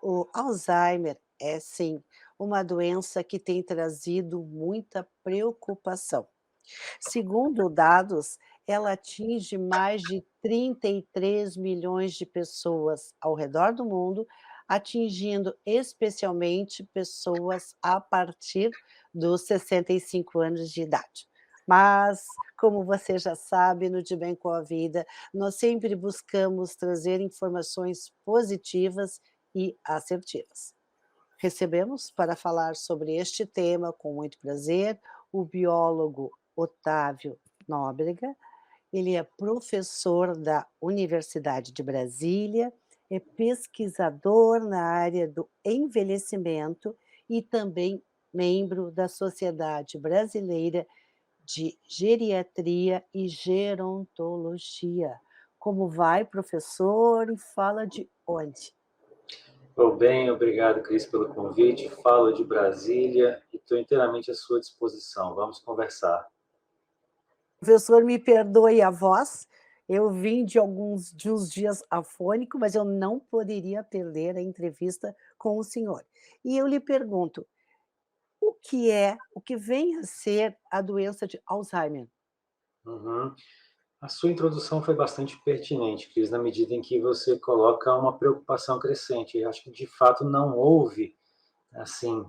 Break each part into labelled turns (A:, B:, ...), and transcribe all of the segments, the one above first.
A: O Alzheimer é, sim, uma doença que tem trazido muita preocupação. Segundo dados, ela atinge mais de 33 milhões de pessoas ao redor do mundo, atingindo especialmente pessoas a partir dos 65 anos de idade. Mas, como você já sabe, no De Bem com a Vida, nós sempre buscamos trazer informações positivas e assertivas. Recebemos para falar sobre este tema, com muito prazer, o biólogo Otávio Nóbrega. Ele é professor da Universidade de Brasília, é pesquisador na área do envelhecimento e também membro da Sociedade Brasileira de Geriatria e Gerontologia. Como vai, professor? E fala de onde?
B: Estou bem, obrigado, Cris, pelo convite. Falo de Brasília e estou inteiramente à sua disposição. Vamos conversar.
A: Professor, me perdoe a voz, eu vim de uns dias afônico, mas eu não poderia perder a entrevista com o senhor. E eu lhe pergunto, o que vem a ser a doença de Alzheimer?
B: Uhum. A sua introdução foi bastante pertinente, Cris, na medida em que você coloca uma preocupação crescente. Eu acho que, de fato, não houve, assim,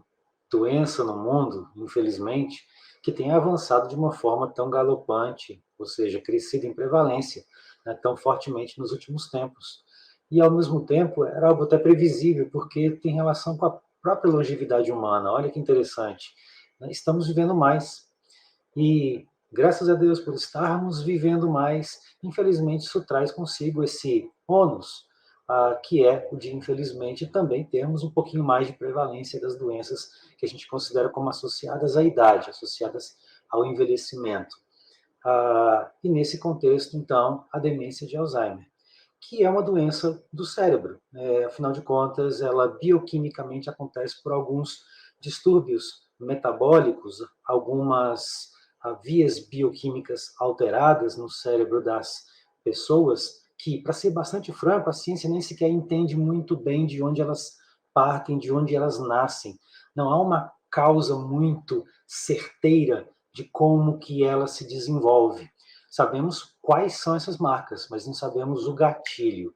B: doença no mundo, infelizmente, que tenha avançado de uma forma tão galopante, ou seja, crescido em prevalência, né, tão fortemente nos últimos tempos. E, ao mesmo tempo, era algo até previsível, porque tem relação com a própria longevidade humana. Olha que interessante. Né, estamos vivendo mais. E, graças a Deus por estarmos vivendo mais, infelizmente isso traz consigo esse ônus, que é o de, infelizmente, também termos um pouquinho mais de prevalência das doenças que a gente considera como associadas à idade, associadas ao envelhecimento. E nesse contexto, então, a demência de Alzheimer, que é uma doença do cérebro. Afinal de contas, ela bioquimicamente acontece por alguns distúrbios metabólicos, algumas vias bioquímicas alteradas no cérebro das pessoas, que, para ser bastante franco, a ciência nem sequer entende muito bem de onde elas partem, de onde elas nascem. Não há uma causa muito certeira de como que ela se desenvolve. Sabemos quais são essas marcas, mas não sabemos o gatilho.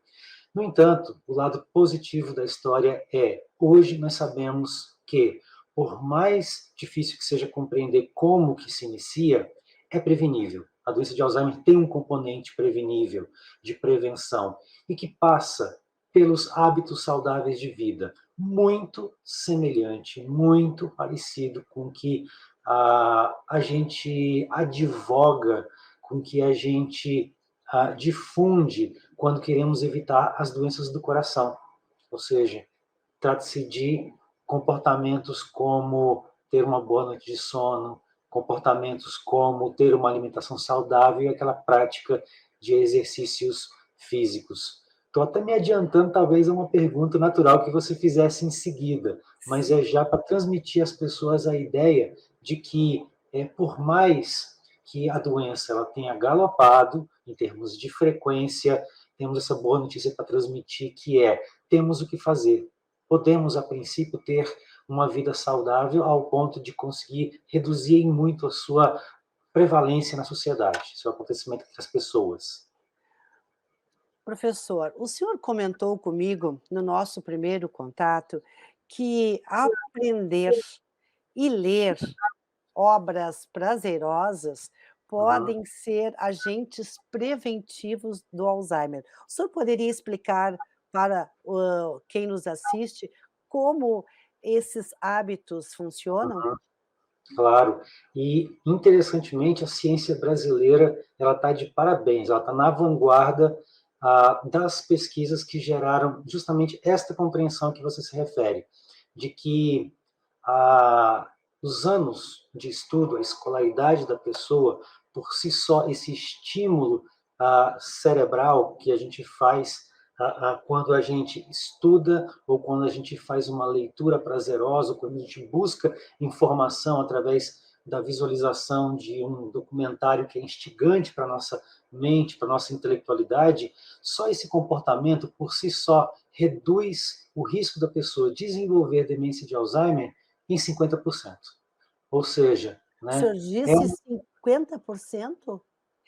B: No entanto, o lado positivo da história é, hoje nós sabemos que, por mais difícil que seja compreender como que se inicia, é prevenível. A doença de Alzheimer tem um componente prevenível, de prevenção, e que passa pelos hábitos saudáveis de vida, muito semelhante, muito parecido com o que a gente advoga, com o que a gente difunde quando queremos evitar as doenças do coração. Ou seja, trata-se de comportamentos como ter uma boa noite de sono, comportamentos como ter uma alimentação saudável e aquela prática de exercícios físicos. Estou até me adiantando, talvez, a uma pergunta natural que você fizesse em seguida, mas
A: Sim.
B: é já para transmitir às pessoas a ideia de que, por mais que a doença ela tenha galopado em termos de frequência, temos essa boa notícia para transmitir, que temos o que fazer. Podemos, a princípio, ter uma vida saudável ao ponto de conseguir reduzir em muito a sua prevalência na sociedade, seu acontecimento entre as pessoas.
A: Professor, o senhor comentou comigo, no nosso primeiro contato, que aprender e ler obras prazerosas
B: Uhum.
A: podem ser agentes preventivos do Alzheimer. O senhor poderia explicar para, quem nos assiste, como esses hábitos funcionam?
B: Claro, e interessantemente a ciência brasileira ela está de parabéns, ela está na vanguarda das pesquisas que geraram justamente esta compreensão que você se refere, de que ah, os anos de estudo, a escolaridade da pessoa, por si só, esse estímulo cerebral que a gente faz quando a gente estuda ou quando a gente faz uma leitura prazerosa, ou quando a gente busca informação através da visualização de um documentário que é instigante para a nossa mente, para a nossa intelectualidade, só esse comportamento por si só reduz o risco da pessoa desenvolver demência de Alzheimer em 50%. Ou seja,
A: O senhor
B: né, é
A: disse 50%?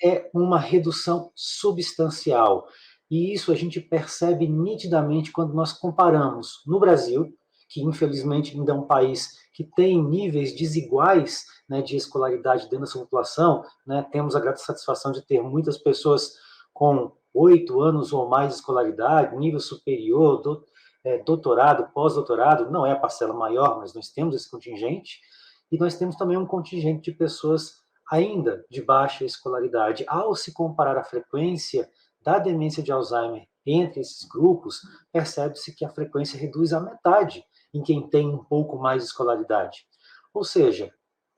B: é uma redução substancial. E isso a gente percebe nitidamente quando nós comparamos no Brasil, que infelizmente ainda é um país que tem níveis desiguais, né, de escolaridade dentro da sua população, né, temos a grata satisfação de ter muitas pessoas com 8 anos ou mais de escolaridade, nível superior, doutorado, pós-doutorado, não é a parcela maior, mas nós temos esse contingente, e nós temos também um contingente de pessoas ainda de baixa escolaridade. Ao se comparar a frequência da demência de Alzheimer entre esses grupos, percebe-se que a frequência reduz à metade em quem tem um pouco mais de escolaridade. Ou seja,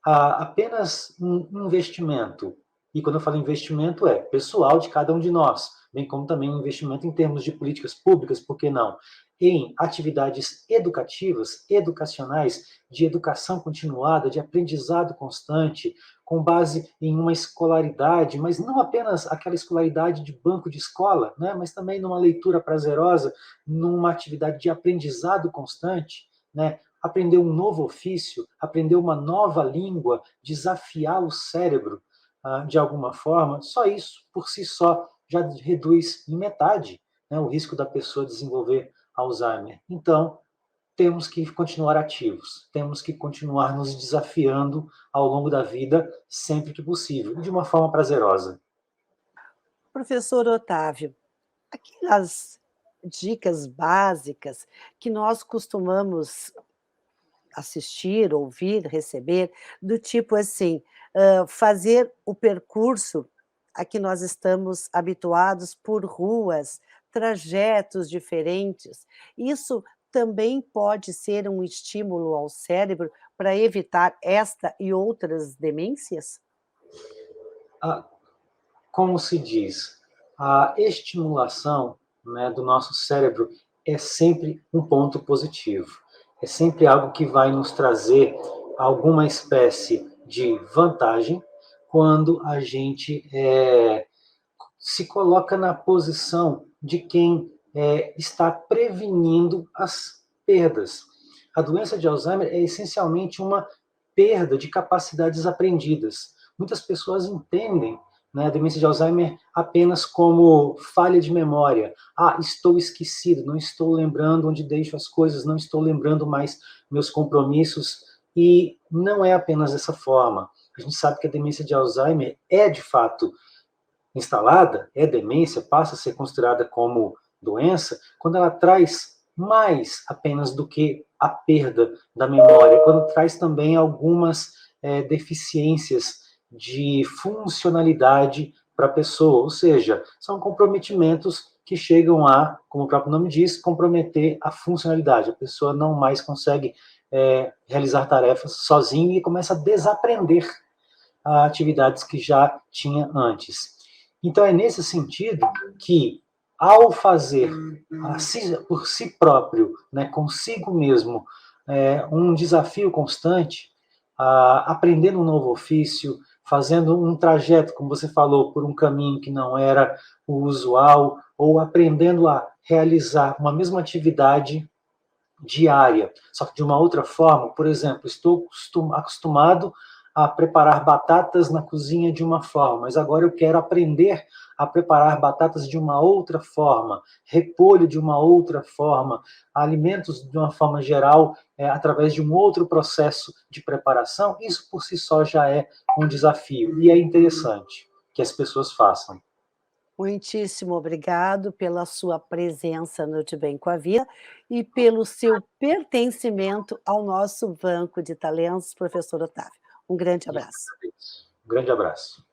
B: apenas um investimento, e quando eu falo investimento é pessoal de cada um de nós, bem como também um investimento em termos de políticas públicas, por que não? Em atividades educativas, educacionais, de educação continuada, de aprendizado constante, com base em uma escolaridade, mas não apenas aquela escolaridade de banco de escola, né, mas também numa leitura prazerosa, numa atividade de aprendizado constante, né, aprender um novo ofício, aprender uma nova língua, desafiar o cérebro de alguma forma, só isso, por si só, já reduz em metade, né, o risco da pessoa desenvolver Alzheimer. Então, temos que continuar ativos, temos que continuar nos desafiando ao longo da vida, sempre que possível, e de uma forma prazerosa.
A: Professor Otávio, aquelas dicas básicas que nós costumamos assistir, ouvir, receber, do tipo assim, fazer o percurso a que nós estamos habituados por ruas, trajetos diferentes. Isso também pode ser um estímulo ao cérebro para evitar esta e outras demências?
B: Ah, como se diz, a estimulação, né, do nosso cérebro é sempre um ponto positivo. É sempre algo que vai nos trazer alguma espécie de vantagem quando a gente se coloca na posição de quem está prevenindo as perdas. A doença de Alzheimer é essencialmente uma perda de capacidades aprendidas. Muitas pessoas entendem, né, a demência de Alzheimer apenas como falha de memória. Ah, estou esquecido, não estou lembrando onde deixo as coisas, não estou lembrando mais meus compromissos. E não é apenas dessa forma. A gente sabe que a demência de Alzheimer é, de fato, instalada, é demência, passa a ser considerada como doença, quando ela traz mais apenas do que a perda da memória, quando traz também algumas deficiências de funcionalidade para a pessoa, ou seja, são comprometimentos que chegam a, como o próprio nome diz, comprometer a funcionalidade. A pessoa não mais consegue realizar tarefas sozinha e começa a desaprender atividades que já tinha antes. Então, é nesse sentido que, ao fazer por si próprio, né, consigo mesmo, um desafio constante, aprendendo um novo ofício, fazendo um trajeto, como você falou, por um caminho que não era o usual, ou aprendendo a realizar uma mesma atividade diária, só que de uma outra forma. Por exemplo, estou acostumado a preparar batatas na cozinha de uma forma, mas agora eu quero aprender a preparar batatas de uma outra forma, repolho de uma outra forma, alimentos de uma forma geral, através de um outro processo de preparação. Isso por si só já é um desafio, e é interessante que as pessoas façam.
A: Muitíssimo obrigado pela sua presença no De Bem com a Vida e pelo seu pertencimento ao nosso banco de talentos, professor Otávio. Um grande
B: E
A: abraço.
B: um grande abraço.